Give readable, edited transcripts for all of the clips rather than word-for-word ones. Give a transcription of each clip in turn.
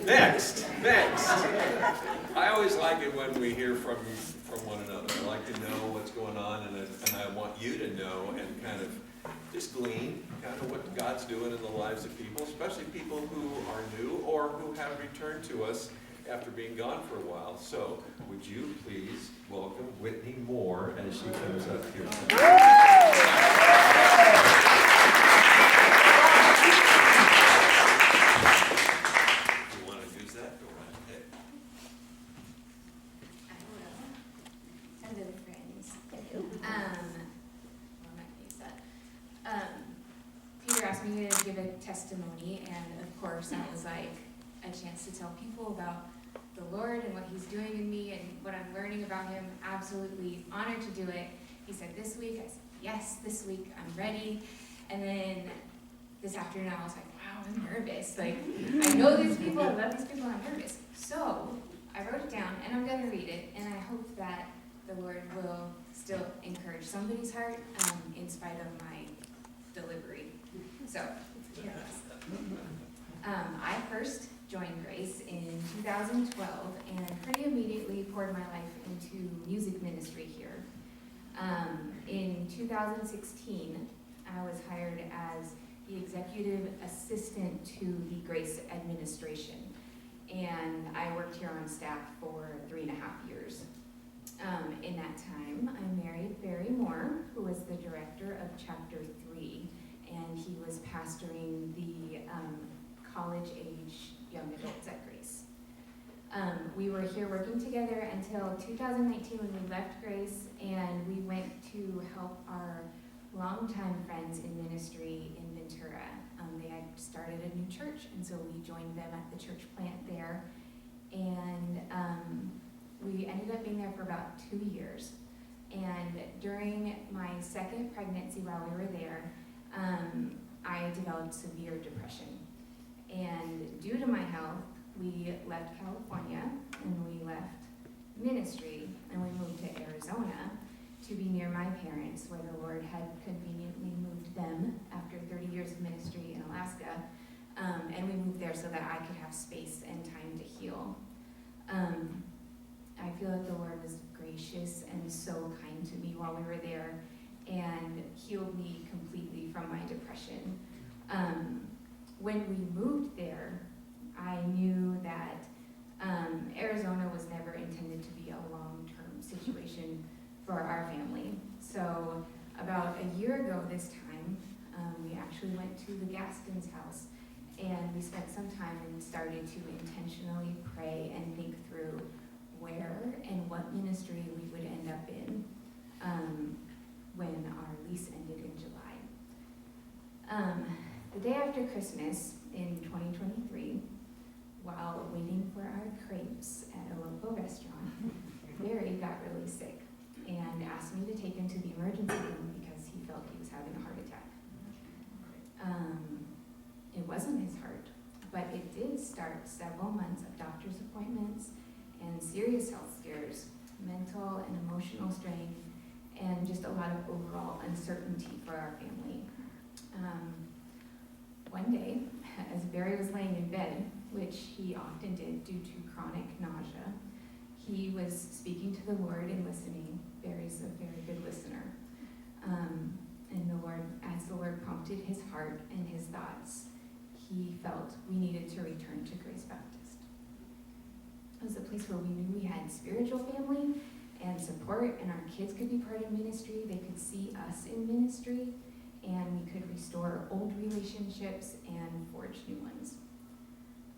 Next. I always like it when we hear from one another. I like to know what's going on, and I want you to know and kind of just glean kind of what God's doing in the lives of people, especially people who are new or who have returned to us after being gone for a while. So would you please welcome Whitney Moore as she comes up here. If you want to use that, go right ahead. I will. Hello, friends. I'm not going to use that. Peter asked me to give a testimony, and of course that was like a chance to tell people about the Lord and what He's doing in me and what I'm learning about Him. Absolutely honored to do it. He said this week. I said yes, this week I'm ready. And then this afternoon I was like, wow, I'm nervous. Like, I know these people, I love these people, I'm nervous. So I wrote it down and I'm going to read it, and I hope that the Lord will still encourage somebody's heart in spite of my delivery. So here it is. I first joined Grace in 2012 and pretty immediately poured my life into music ministry here. In 2016, I was hired as the executive assistant to the Grace administration, and I worked here on staff for 3.5 years. In that time, I married Barry Moore, who was the director of Chapter 3, and he was pastoring the college-age young adults at Grace. We were here working together until 2019 when we left Grace, and we went to help our longtime friends in ministry in Ventura. They had started a new church, and so we joined them at the church plant there. And we ended up being there for about 2 years. And during my second pregnancy while we were there, I developed severe depression. And due to my health, we left California and we left ministry and we moved to Arizona to be near my parents, where the Lord had conveniently moved them after 30 years of ministry in Alaska. And we moved there so that I could have space and time to heal. I feel that the Lord was gracious and so kind to me while we were there and healed me completely from my depression. When we moved there, I knew that Arizona was never intended to be a long-term situation for our family. So about a year ago this time, we actually went to the Gaston's house and we spent some time and started to intentionally pray and think through where and what ministry we would end up in when our lease ended in July. The day after Christmas in 2023, while waiting for our crepes at a local restaurant, Barry got really sick and asked me to take him to the emergency room because he felt he was having a heart attack. It wasn't his heart, but it did start several months of doctor's appointments and serious health scares, mental and emotional strain, and just a lot of overall uncertainty for our family. One day, as Barry was laying in bed, which he often did due to chronic nausea, he was speaking to the Lord and listening. Barry's a very good listener. And the Lord, as the Lord prompted his heart and his thoughts, he felt we needed to return to Grace Baptist. It was a place where we knew we had spiritual family and support, and our kids could be part of ministry. They could see us in ministry, and we could restore old relationships and forge new ones.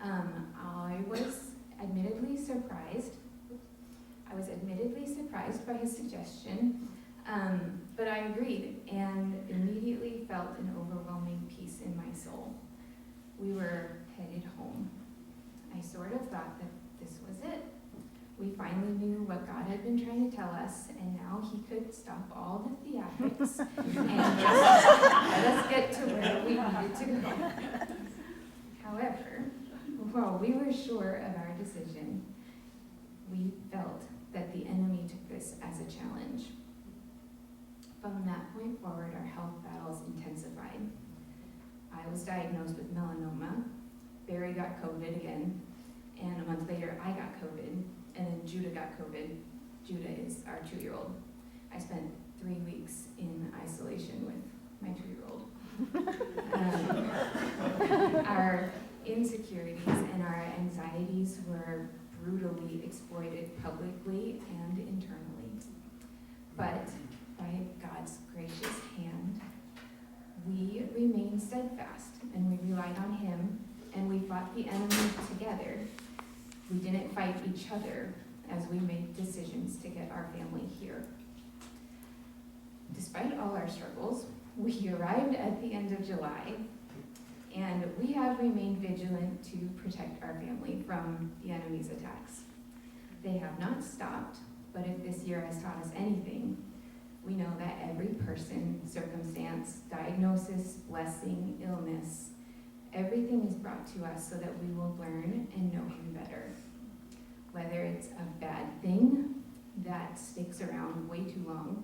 I was admittedly surprised by his suggestion, but I agreed and immediately felt an overwhelming peace in my soul. We were headed home. I sort of thought that this was it. We finally knew what God had been trying to tell us, and now he could stop all the theatrics and just let us get to where we needed to go. However, while we were sure of our decision, we felt that the enemy took this as a challenge. From that point forward, our health battles intensified. I was diagnosed with melanoma. Barry got COVID again. and a month later I got COVID, and then Judah got COVID. Judah is our 2-year-old. I spent 3 weeks in isolation with my 2-year-old. Our insecurities and our anxieties were brutally exploited publicly and internally. But by God's gracious hand, we remained steadfast and we relied on Him and we fought the enemy together. We didn't fight each other as we made decisions to get our family here. Despite all our struggles, we arrived at the end of July, and we have remained vigilant to protect our family from the enemy's attacks. They have not stopped, but if this year has taught us anything, we know that every person, circumstance, diagnosis, blessing, illness, everything is brought to us so that we will learn and know Him better. Whether it's a bad thing that sticks around way too long,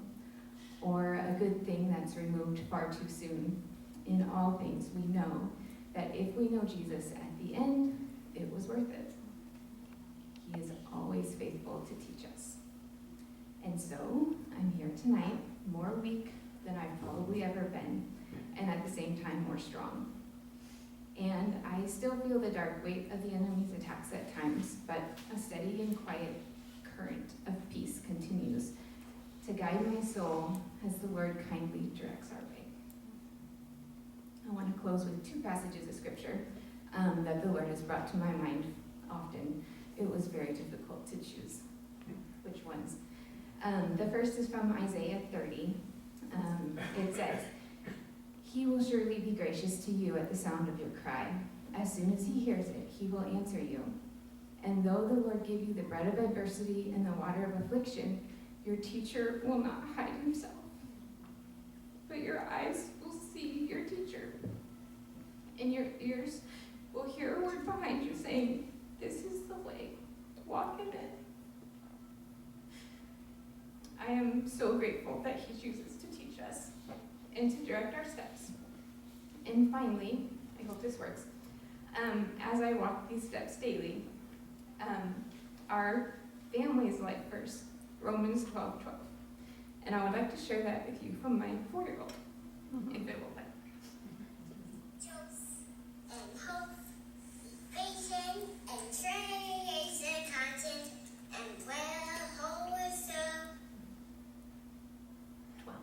or a good thing that's removed far too soon, in all things we know that if we know Jesus at the end, it was worth it. He is always faithful to teach us. And so, I'm here tonight, more weak than I've probably ever been, and at the same time more strong. And I still feel the dark weight of the enemy's attacks at times, but a steady and quiet current of peace continues to guide my soul as the Lord kindly directs our way. I want to close with 2 passages of scripture that the Lord has brought to my mind often. It was very difficult to choose which ones. The first is from Isaiah 30. It says, "He will surely be gracious to you at the sound of your cry. As soon as He hears it, He will answer you. And though the Lord give you the bread of adversity and the water of affliction, your teacher will not hide himself, but your eyes will see your teacher, and your ears will hear a word behind you saying, 'This is the way, walk in it.'" I am so grateful that He chooses to teach us and to direct our steps. And finally, I hope this works, as I walk these steps daily, our family's life verse, Romans 12:12. And I would like to share that with you from my 4-year-old, if it will let. And hope, patience, and trace the conscience, and well, hold so. 12.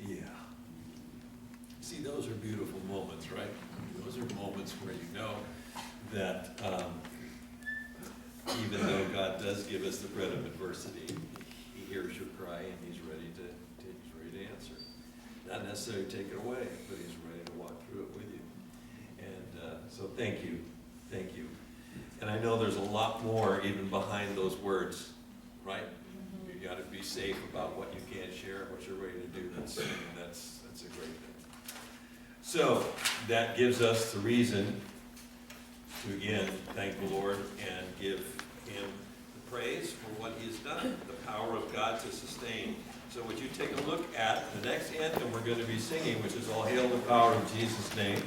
Yeah. See, those are beautiful moments, right? Those are moments where you know that even though God does give us the bread of adversity, He hears your cry and He's ready to answer. Not necessarily take it away, but He's ready to walk through it with you. And so thank you. And I know there's a lot more even behind those words, right? You got to be safe about what you can't share, what you're ready to do. That's a great thing. So that gives us the reason to again thank the Lord and give Him the praise for what He has done, the power of God to sustain. So would you take a look at the next anthem we're going to be singing, which is All Hail the Power of Jesus' Name.